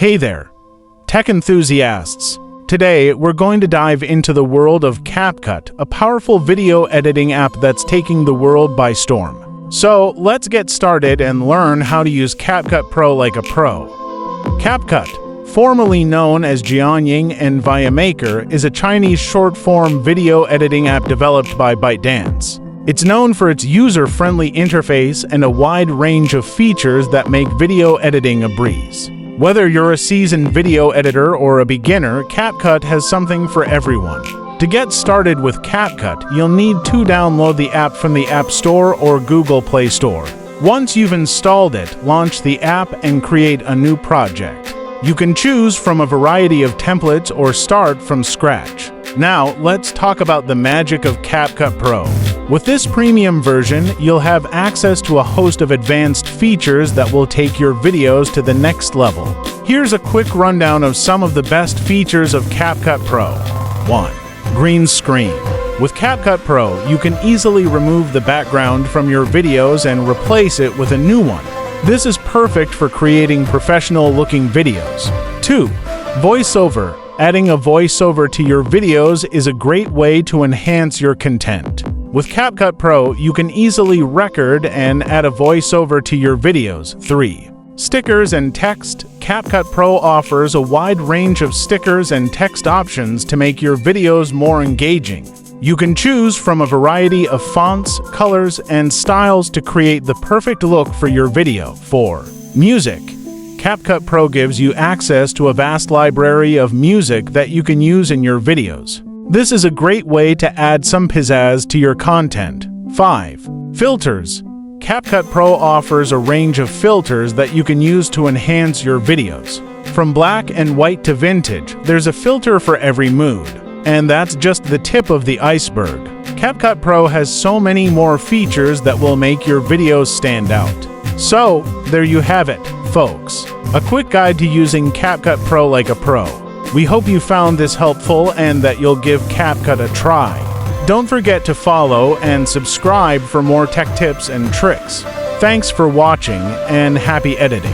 Hey there, tech enthusiasts! Today, we're going to dive into the world of Capcut, a powerful video editing app that's taking the world by storm. So, let's get started and learn how to use Capcut Pro like a pro. Capcut, formerly known as Jianying and ViaMaker, is a Chinese short-form video editing app developed by ByteDance. It's known for its user-friendly interface and a wide range of features that make video editing a breeze. Whether you're a seasoned video editor or a beginner, Capcut has something for everyone. To get started with Capcut, you'll need to download the app from the App Store or Google Play Store. Once you've installed it, launch the app and create a new project. You can choose from a variety of templates or start from scratch. Now, let's talk about the magic of Capcut Pro. With this premium version, you'll have access to a host of advanced features that will take your videos to the next level. Here's a quick rundown of some of the best features of Capcut Pro. 1. Green screen. With Capcut Pro, you can easily remove the background from your videos and replace it with a new one. This is perfect for creating professional-looking videos. 2. Voiceover. Adding a voiceover to your videos is a great way to enhance your content. With Capcut Pro, you can easily record and add a voiceover to your videos. 3. Stickers and text. Capcut Pro offers a wide range of stickers and text options to make your videos more engaging. You can choose from a variety of fonts, colors, and styles to create the perfect look for your video. 4. Music. Capcut Pro gives you access to a vast library of music that you can use in your videos. This is a great way to add some pizzazz to your content. 5. Filters. Capcut Pro offers a range of filters that you can use to enhance your videos. From black and white to vintage, there's a filter for every mood. And that's just the tip of the iceberg. Capcut Pro has so many more features that will make your videos stand out. So, there you have it, folks. A quick guide to using Capcut Pro like a pro. We hope you found this helpful and that you'll give Capcut a try. Don't forget to follow and subscribe for more tech tips and tricks. Thanks for watching and happy editing.